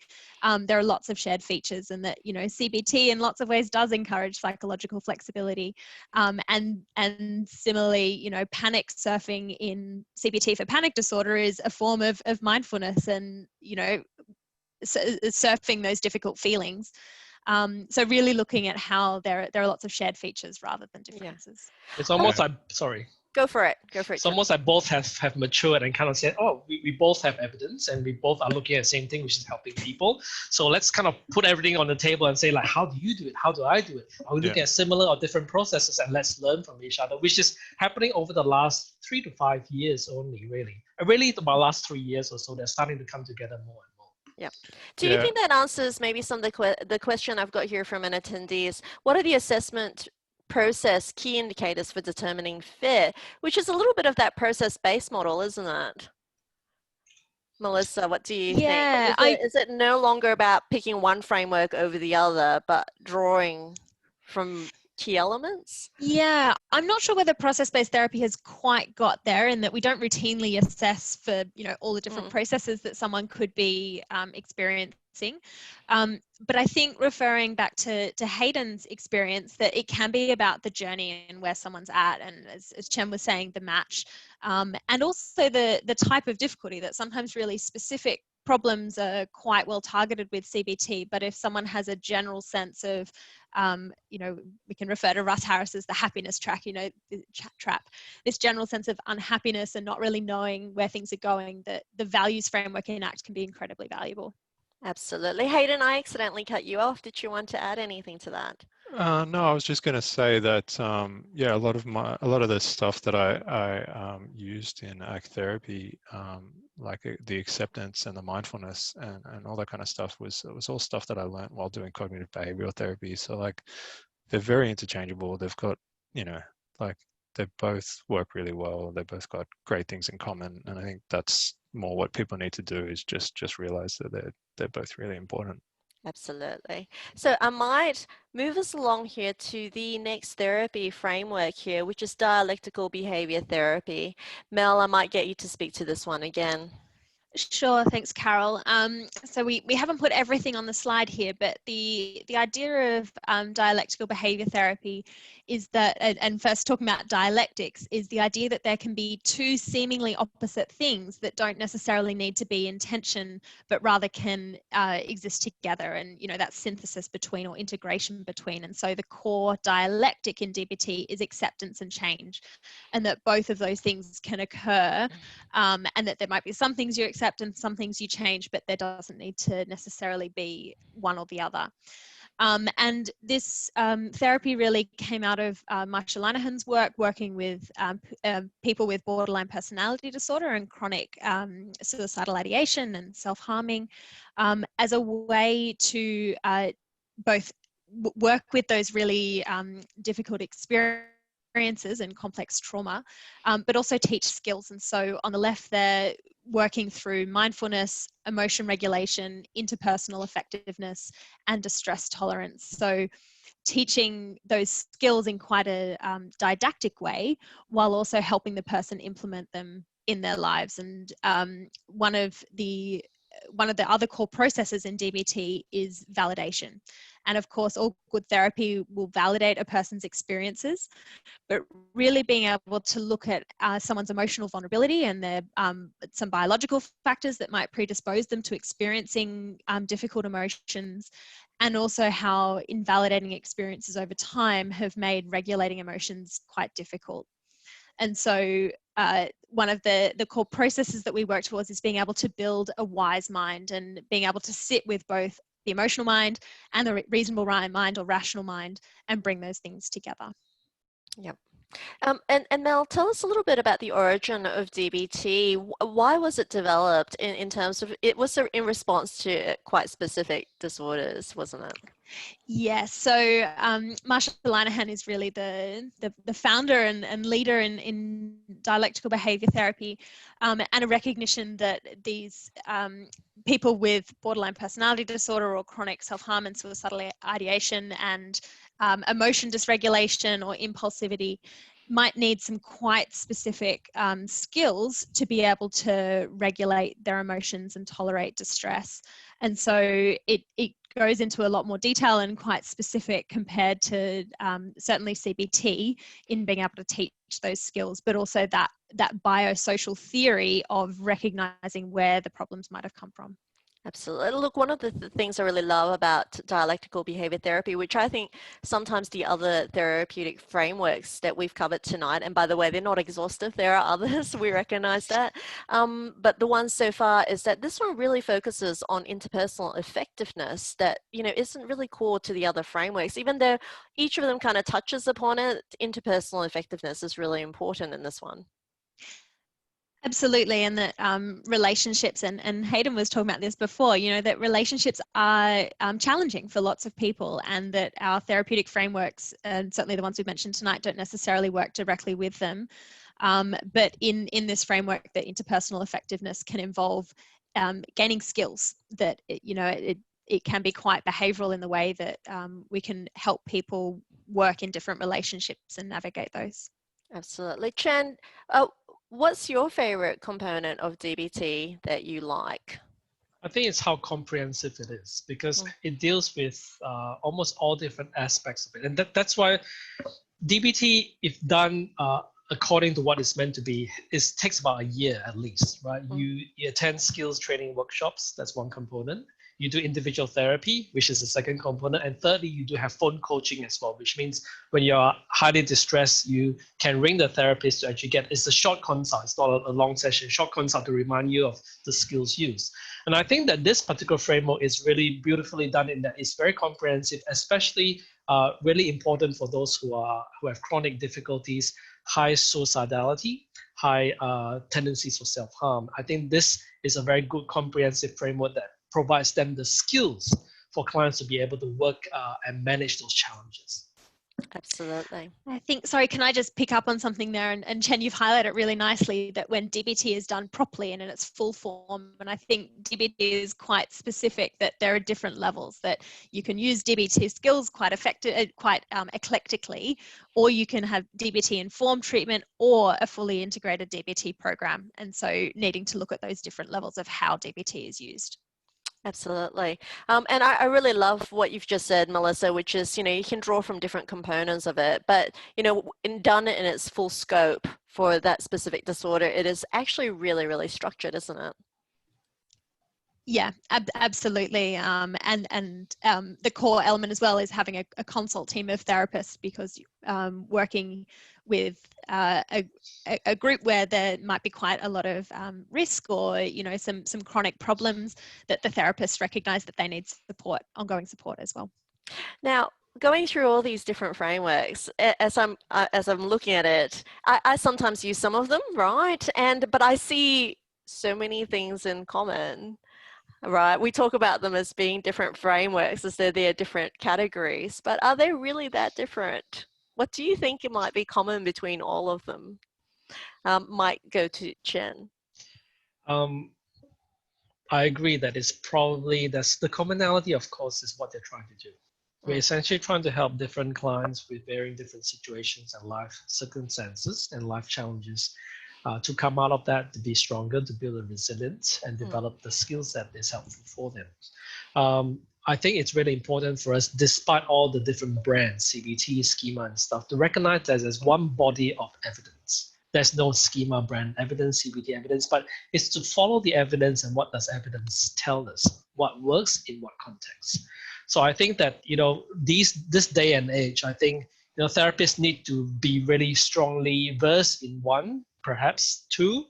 There are lots of shared features, and that, you know, CBT in lots of ways does encourage psychological flexibility, and similarly, you know, panic surfing in CBT for panic disorder is a form of mindfulness, and, you know, surfing those difficult feelings. So really looking at how there are lots of shared features rather than differences. Yeah. It's almost like, sorry. Go for it. It's almost like both have matured and kind of said, oh, we both have evidence and we both are looking at the same thing, which is helping people. So let's kind of put everything on the table and say, like, how do you do it? How do I do it? Are we looking at similar or different processes, and let's learn from each other, which is happening over the last 3 to 5 years only, really. And really about the last 3 years or so, they're starting to come together more and more. Yeah. Do you think that answers maybe some of the question I've got here from an attendee is, what are the assessment process key indicators for determining fit, which is a little bit of that process-based model, isn't it? Melissa, what do you think? Is it no longer about picking one framework over the other, but drawing from key elements? Yeah, I'm not sure whether process-based therapy has quite got there, in that we don't routinely assess for, you know, all the different processes that someone could be experiencing. But I think, referring back to Hayden's experience, that it can be about the journey and where someone's at, and as Chien was saying, the match, and also the type of difficulty, that sometimes really specific problems are quite well targeted with CBT, but if someone has a general sense of, you know, we can refer to Russ Harris as the happiness track, you know, trap, this general sense of unhappiness and not really knowing where things are going, that the values framework in ACT can be incredibly valuable. Absolutely. Hayden, I accidentally cut you off. Did you want to add anything to that? No, I was just going to say that, yeah, a lot of the stuff that I used in ACT therapy like the acceptance and the mindfulness and all that kind of stuff was all stuff that I learned while doing cognitive behavioral therapy. So like they're very interchangeable. They've got, you know, like they both work really well. They both got great things in common, and I think that's more what people need to do, is just realize that they're both really important. Absolutely. So I might move us along here to the next therapy framework here, which is dialectical behavior therapy. Mel, I might get you to speak to this one again. Sure, thanks, Carol. So we haven't put everything on the slide here, but the idea of dialectical behavior therapy is that, and first talking about dialectics, is the idea that there can be two seemingly opposite things that don't necessarily need to be in tension, but rather can exist together, and that synthesis between, or integration between. And so the core dialectic in DBT is acceptance and change, and that both of those things can occur, and that there might be some things you accept and some things you change, but there doesn't need to necessarily be one or the other. And this therapy really came out of Marsha Linehan's work, working with people with borderline personality disorder and chronic suicidal ideation and self-harming, as a way to both work with those really difficult experiences and complex trauma, but also teach skills. And so on the left there, working through mindfulness, emotion regulation, interpersonal effectiveness, and distress tolerance. So teaching those skills in quite a didactic way, while also helping the person implement them in their lives. And one of the other core processes in DBT is validation. And of course, all good therapy will validate a person's experiences, but really being able to look at someone's emotional vulnerability and their some biological factors that might predispose them to experiencing difficult emotions, and also how invalidating experiences over time have made regulating emotions quite difficult. And so one of the core processes that we work towards is being able to build a wise mind, and being able to sit with both the emotional mind and the reasonable mind or rational mind, and bring those things together. Yep. And Mel, tell us a little bit about the origin of DBT. Why was it developed in terms of, it was in response to quite specific disorders, wasn't it? Yes, so Marsha Linehan is really the founder and leader in dialectical behavior therapy, and a recognition that these people with borderline personality disorder or chronic self-harm and suicidal ideation and emotion dysregulation or impulsivity might need some quite specific skills to be able to regulate their emotions and tolerate distress. And so it goes into a lot more detail and quite specific compared to certainly CBT in being able to teach those skills, but also that biosocial theory of recognizing where the problems might have come from. Absolutely. Look, one of the things I really love about dialectical behavior therapy, which I think sometimes the other therapeutic frameworks that we've covered tonight, and by the way, they're not exhaustive, there are others, we recognize that, but the one so far is that this one really focuses on interpersonal effectiveness that, isn't really core to the other frameworks. Even though each of them kind of touches upon it, interpersonal effectiveness is really important in this one. Absolutely, and that relationships, and Hayden was talking about this before, that relationships are challenging for lots of people, and that our therapeutic frameworks, and certainly the ones we've mentioned tonight, don't necessarily work directly with them. But in this framework, that interpersonal effectiveness can involve gaining skills that, it can be quite behavioral in the way that we can help people work in different relationships and navigate those. Absolutely. Chien, what's your favorite component of DBT that you like? I think it's how comprehensive it is, because it deals with almost all different aspects of it. And that's why DBT, if done according to what it's meant to be, takes about a year at least, right? You attend skills training workshops, that's one component. You do individual therapy, which is the second component. And thirdly, you do have phone coaching as well, which means when you're highly distressed, you can ring the therapist to actually it's a short consult, it's not a long session, short consult to remind you of the skills used. And I think that this particular framework is really beautifully done in that it's very comprehensive, especially really important for those who have chronic difficulties, high suicidality, high tendencies for self-harm. I think this is a very good comprehensive framework that provides them the skills for clients to be able to work and manage those challenges. Absolutely. I think, sorry, can I just pick up on something there? And Chien, you've highlighted it really nicely that when DBT is done properly and in its full form, and I think DBT is quite specific that there are different levels, that you can use DBT skills quite eclectically, or you can have DBT informed treatment or a fully integrated DBT program. And so needing to look at those different levels of how DBT is used. Absolutely. And I really love what you've just said, Melissa, which is, you know, you can draw from different components of it, but, you know, done in its full scope for that specific disorder, it is actually really, really structured, isn't it? Yeah, absolutely. The core element as well is having a consult team of therapists, because working with a group where there might be quite a lot of risk, or, you know, some chronic problems, that the therapists recognize that they need support, ongoing support as well. Now, going through all these different frameworks, as I'm looking at it, I sometimes use some of them, right? But I see so many things in common. Right, we talk about them as being different frameworks, as though they're different categories, but are they really that different? What do you think it might be common between all of them? Might go to Chien. I agree that that's the commonality, of course, is what they're trying to do. We're essentially trying to help different clients with varying different situations and life circumstances and life challenges to come out of that, to be stronger, to build a resilience and develop the skills that is helpful for them. I think it's really important for us, despite all the different brands, CBT, schema and stuff, to recognize that there's one body of evidence. There's no schema brand evidence, CBT evidence, but it's to follow the evidence and what does evidence tell us, what works in what context. So I think that, you know, this day and age, I think, you know, therapists need to be really strongly versed in one, perhaps two,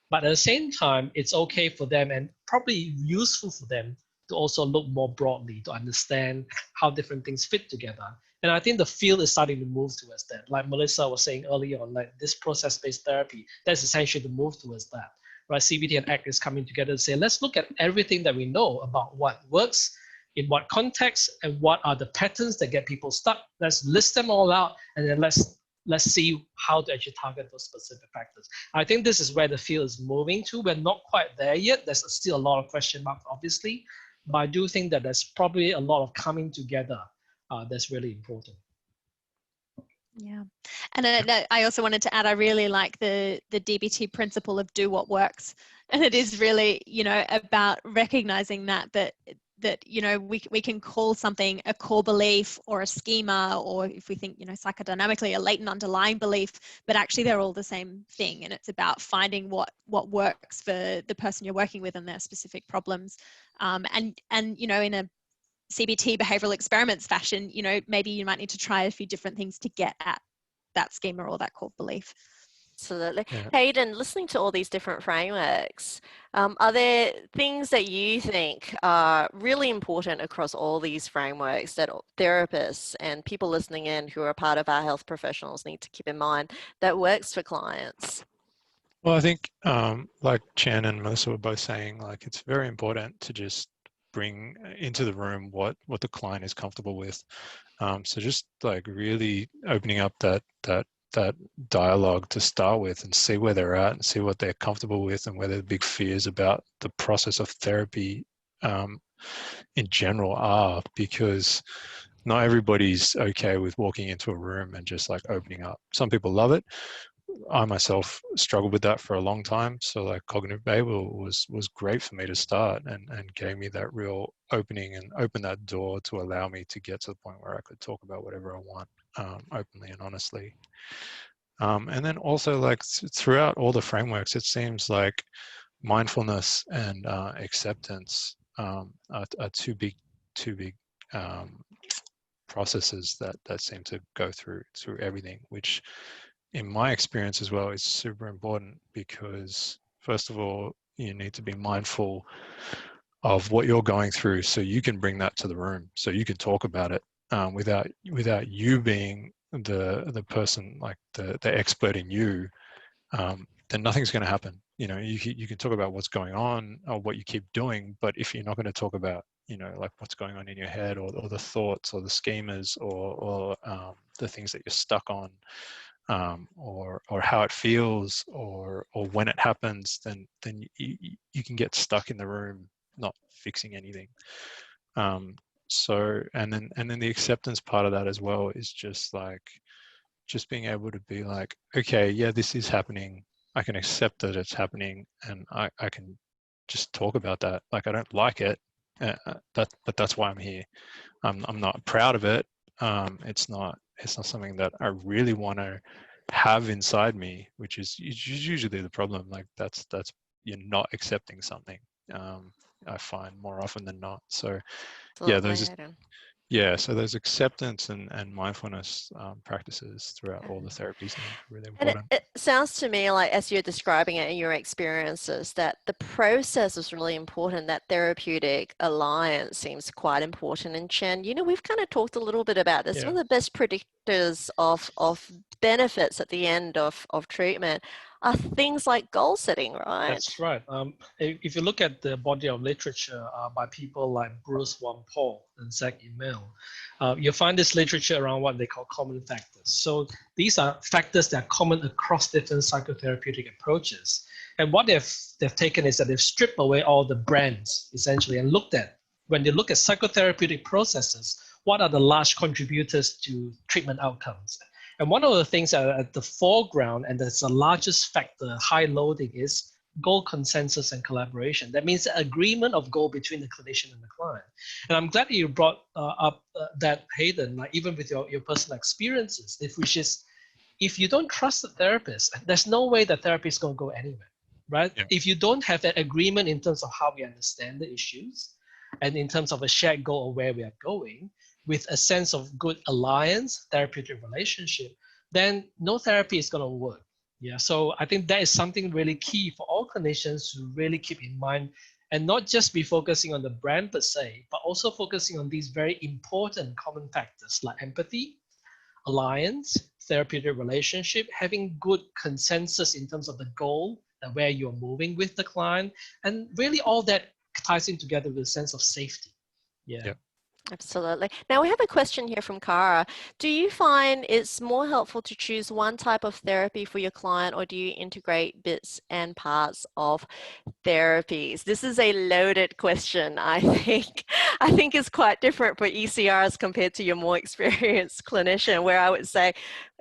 but at the same time, it's okay for them and probably useful for them to also look more broadly, to understand how different things fit together. And I think the field is starting to move towards that. Like Melissa was saying earlier on, like this process-based therapy, that's essentially the move towards that, right? CBT and ACT is coming together to say, let's look at everything that we know about what works, in what context, and what are the patterns that get people stuck. Let's list them all out, and then let's see how to actually target those specific factors. I think this is where the field is moving to. We're not quite there yet. There's still a lot of question marks, obviously, but I do think that there's probably a lot of coming together that's really important. Yeah, and I also wanted to add, I really like the DBT principle of do what works, and it is really, you know, about recognizing that you know, we can call something a core belief or a schema, or if we think, you know, psychodynamically, a latent underlying belief, but actually they're all the same thing, and it's about finding what works for the person you're working with and their specific problems, and you know, in a CBT behavioral experiments fashion, you know, maybe you might need to try a few different things to get at that schema or that core belief. Absolutely. Yeah. Hayden, listening to all these different frameworks, are there things that you think are really important across all these frameworks that therapists and people listening in who are part of our health professionals need to keep in mind that works for clients? Well, I think like Chien and Melissa were both saying, like it's very important to just bring into the room what the client is comfortable with. So just like really opening up that dialogue to start with and see where they're at and see what they're comfortable with and where their big fears about the process of therapy in general are, because not everybody's okay with walking into a room and just like opening up. Some people love it. I myself struggled with that for a long time. So like cognitive behavioral was great for me to start and gave me that real opening and opened that door to allow me to get to the point where I could talk about whatever I want openly and honestly. And then also like throughout all the frameworks, it seems like mindfulness and acceptance are two big processes that seem to go through everything, which in my experience as well is super important, because first of all, you need to be mindful of what you're going through so you can bring that to the room, so you can talk about it without you being the person, like the expert in you, then nothing's going to happen. You know, you can talk about what's going on or what you keep doing, but if you're not going to talk about, you know, like what's going on in your head, or the thoughts or the schemas, or the things that you're stuck on, or how it feels, or when it happens, then you can get stuck in the room not fixing anything. So and then the acceptance part of that as well is just being able to be like, okay, yeah, this is happening. I can accept that it's happening, and I can just talk about that. Like, I don't like it, but that's why I'm here. I'm not proud of it. It's not something that I really want to have inside me, which is usually the problem. Like that's you're not accepting something. I find more often than not. So yeah, so those acceptance and mindfulness practices throughout all the therapies, I think, are really And important. it sounds to me like, as you're describing it in your experiences, that the process is really important, that therapeutic alliance seems quite important. And Chien, you know, we've kind of talked a little bit about this. Yeah. One of the best predictors of benefits at the end of treatment are things like goal setting, right? That's right. If you look at the body of literature by people like Bruce Van Paul and Zach Emil, you'll find this literature around what they call common factors. So these are factors that are common across different psychotherapeutic approaches. And what they've taken is that they've stripped away all the brands, essentially, and looked at, when they look at psychotherapeutic processes, what are the large contributors to treatment outcomes? And one of the things that are at the foreground, and that's the largest factor, high loading, is goal consensus and collaboration. That means the agreement of goal between the clinician and the client. And I'm glad that you brought up that, Hayden, like even with your personal experiences, if you don't trust the therapist, there's no way the therapy is going to go anywhere, right? Yeah. If you don't have that agreement in terms of how we understand the issues and in terms of a shared goal of where we are going, with a sense of good alliance, therapeutic relationship, then no therapy is going to work. Yeah, so I think that is something really key for all clinicians to really keep in mind, and not just be focusing on the brand per se, but also focusing on these very important common factors like empathy, alliance, therapeutic relationship, having good consensus in terms of the goal and where you're moving with the client, and really all that ties in together with a sense of safety. Yeah. Yep. Absolutely. Now we have a question here from Cara. Do you find it's more helpful to choose one type of therapy for your client, or do you integrate bits and parts of therapies? This is a loaded question, I think. I think it's quite different for ECRs compared to your more experienced clinician, where I would say,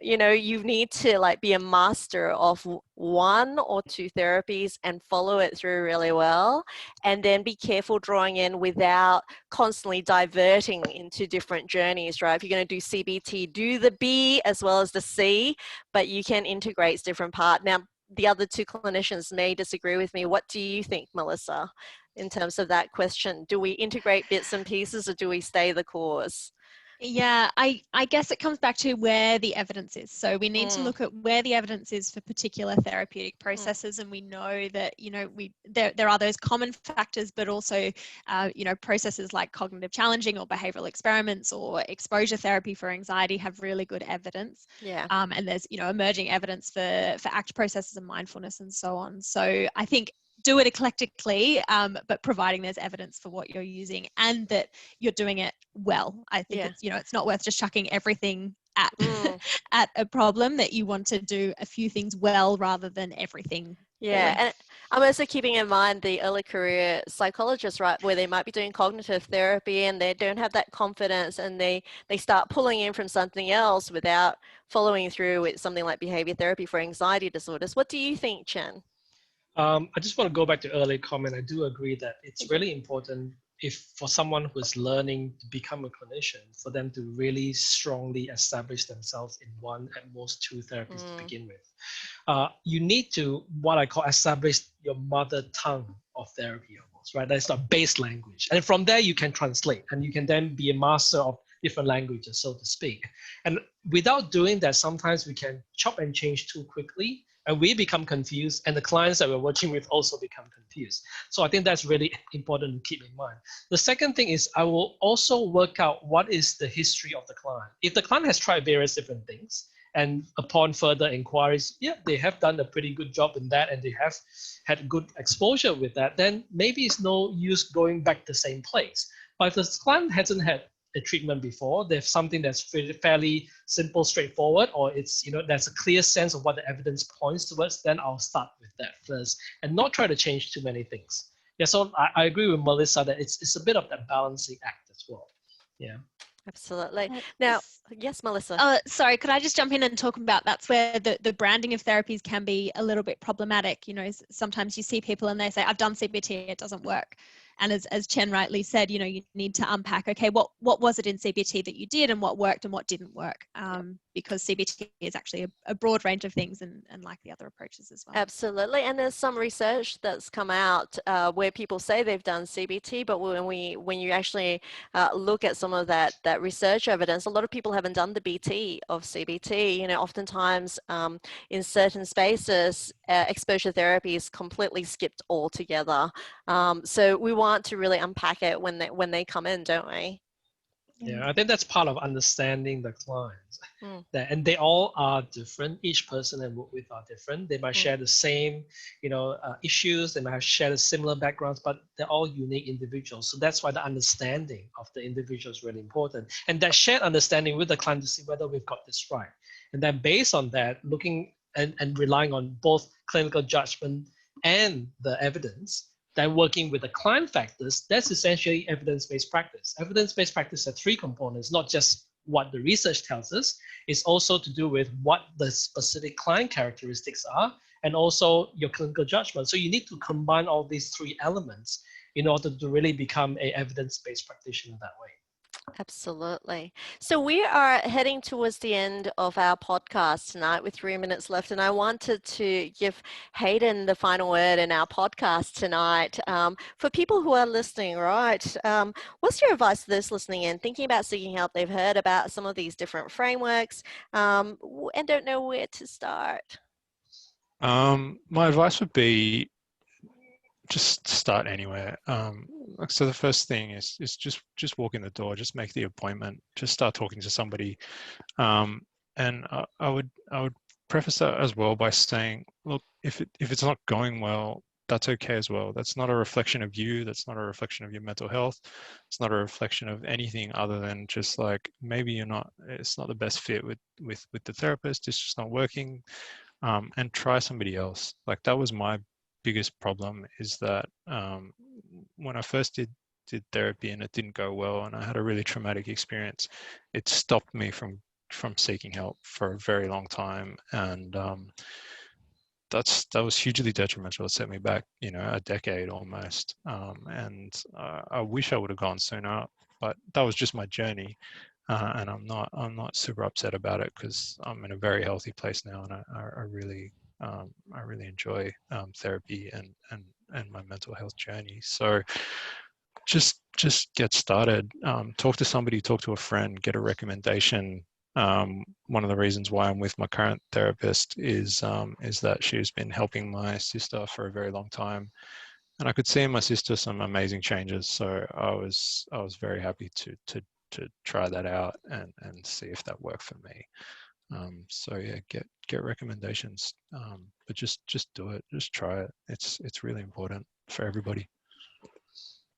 you know, you need to like be a master of one or two therapies and follow it through really well, and then be careful drawing in without constantly diverting into different journeys, right? If you're going to do CBT, do the B as well as the C, but you can integrate different parts. Now, the other two clinicians may disagree with me. What do you think, Melissa, in terms of that question? Do we integrate bits and pieces, or do we stay the course? Yeah, I guess it comes back to where the evidence is. So we need to look at where the evidence is for particular therapeutic processes, and we know that, you know, there are those common factors, but also, you know, processes like cognitive challenging or behavioral experiments or exposure therapy for anxiety have really good evidence. Yeah. And there's, you know, emerging evidence for ACT processes and mindfulness and so on. So I think do it eclectically, but providing there's evidence for what you're using and that you're doing it well. I think it's, you know, it's not worth just chucking everything at at a problem, that you want to do a few things well rather than everything. Yeah, and I'm also keeping in mind the early career psychologists, right, where they might be doing cognitive therapy and they don't have that confidence, and they start pulling in from something else without following through with something like behavior therapy for anxiety disorders. What do you think, Chien? I just want to go back to earlier comment. I do agree that it's really important for someone who's learning to become a clinician, for them to really strongly establish themselves in one, at most two therapies to begin with. You need to, what I call, establish your mother tongue of therapy almost, right? That's the base language. And from there you can translate, and you can then be a master of different languages, so to speak. And without doing that, sometimes we can chop and change too quickly, and we become confused, and the clients that we're working with also become confused. So I think that's really important to keep in mind. The second thing is I will also work out what is the history of the client. If the client has tried various different things, and upon further inquiries, yeah, they have done a pretty good job in that, and they have had good exposure with that, then maybe it's no use going back to the same place. But if the client hasn't had a treatment before, there's something that's fairly simple, straightforward, or it's, there's a clear sense of what the evidence points towards, then I'll start with that first and not try to change too many things. Yeah, so I agree with Melissa that it's a bit of that balancing act as well. Yeah. Absolutely. Now, yes, Melissa. Sorry, could I just jump in and talk about that's where the branding of therapies can be a little bit problematic. Sometimes you see people and they say, I've done CBT, it doesn't work. And as Chien rightly said, you need to unpack, okay, what was it in CBT that you did and what worked and what didn't work? Because CBT is actually a broad range of things and like the other approaches as well. Absolutely. And there's some research that's come out where people say they've done CBT, but when you actually look at some of that research evidence, a lot of people haven't done the BT of CBT. Oftentimes in certain spaces, exposure therapy is completely skipped altogether. So we want to really unpack it when they come in, don't we? Yeah, I think that's part of understanding the clients. And they all are different. Each person I work with are different. They might share the same, issues. They might have shared similar backgrounds, but they're all unique individuals. So that's why the understanding of the individual is really important. And that shared understanding with the client to see whether we've got this right. And then based on that, looking and relying on both clinical judgment and the evidence, then working with the client factors, that's essentially evidence-based practice. Evidence-based practice has three components, not just what the research tells us, it's also to do with what the specific client characteristics are, and also your clinical judgment. So you need to combine all these three elements in order to really become an evidence-based practitioner that way. Absolutely. So we are heading towards the end of our podcast tonight with 3 minutes left, and I wanted to give Hayden the final word in our podcast tonight. For people who are listening, right, what's your advice to those listening in, thinking about seeking help? They've heard about some of these different frameworks and don't know where to start. My advice would be just start anywhere. So the first thing is just walk in the door, just make the appointment, just start talking to somebody. And I would preface that as well by saying, look, if it's not going well, that's okay as well. That's not a reflection of you. That's not a reflection of your mental health. It's not a reflection of anything other than just like maybe it's not the best fit with the therapist. It's just not working. And try somebody else. Like that was my biggest problem, is that when I first did therapy and it didn't go well and I had a really traumatic experience, it stopped me from seeking help for a very long time. And that was hugely detrimental. It set me back, a decade almost. And I wish I would have gone sooner, but that was just my journey. And I'm not super upset about it because I'm in a very healthy place now, and I really enjoy therapy and my mental health journey. So just get started. Talk to somebody, talk to a friend, get a recommendation. One of the reasons why I'm with my current therapist is that she's been helping my sister for a very long time, and I could see in my sister some amazing changes. So I was very happy to try that out and see if that worked for me. So yeah, get recommendations, but just do it. Just try it. It's really important for everybody.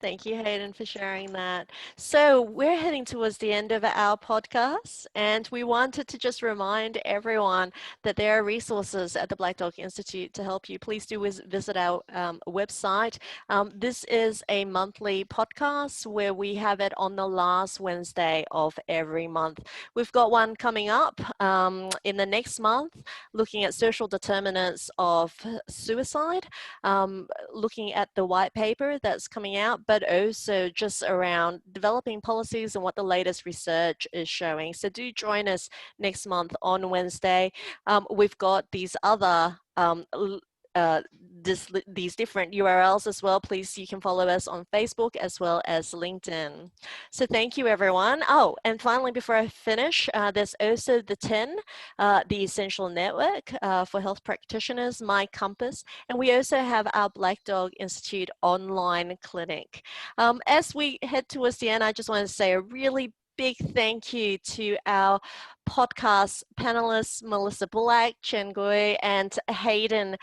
Thank you, Hayden, for sharing that. So we're heading towards the end of our podcast, and we wanted to just remind everyone that there are resources at the Black Dog Institute to help you. Please do visit our website. This is a monthly podcast where we have it on the last Wednesday of every month. We've got one coming up in the next month, looking at social determinants of suicide, looking at the white paper that's coming out, but also just around developing policies and what the latest research is showing. So do join us next month on Wednesday. We've got these other these different URLs as well, please, you can follow us on Facebook as well as LinkedIn. So thank you, everyone. Oh, and finally, before I finish, there's also the TIN, the Essential Network for Health Practitioners, My Compass, and we also have our Black Dog Institute online clinic. As we head towards the end, I just want to say a really big thank you to our podcast panelists, Melissa Black, Chien, Gooi, and Hayden,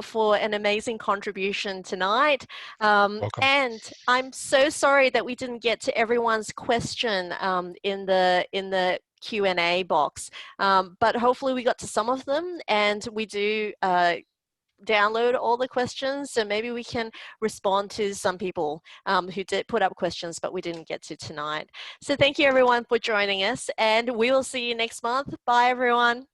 for an amazing contribution tonight. Welcome. And I'm so sorry that we didn't get to everyone's question in the Q&A box, but hopefully we got to some of them, and we do download all the questions, so maybe we can respond to some people who did put up questions but we didn't get to tonight. So thank you everyone for joining us, and we will see you next month. Bye everyone.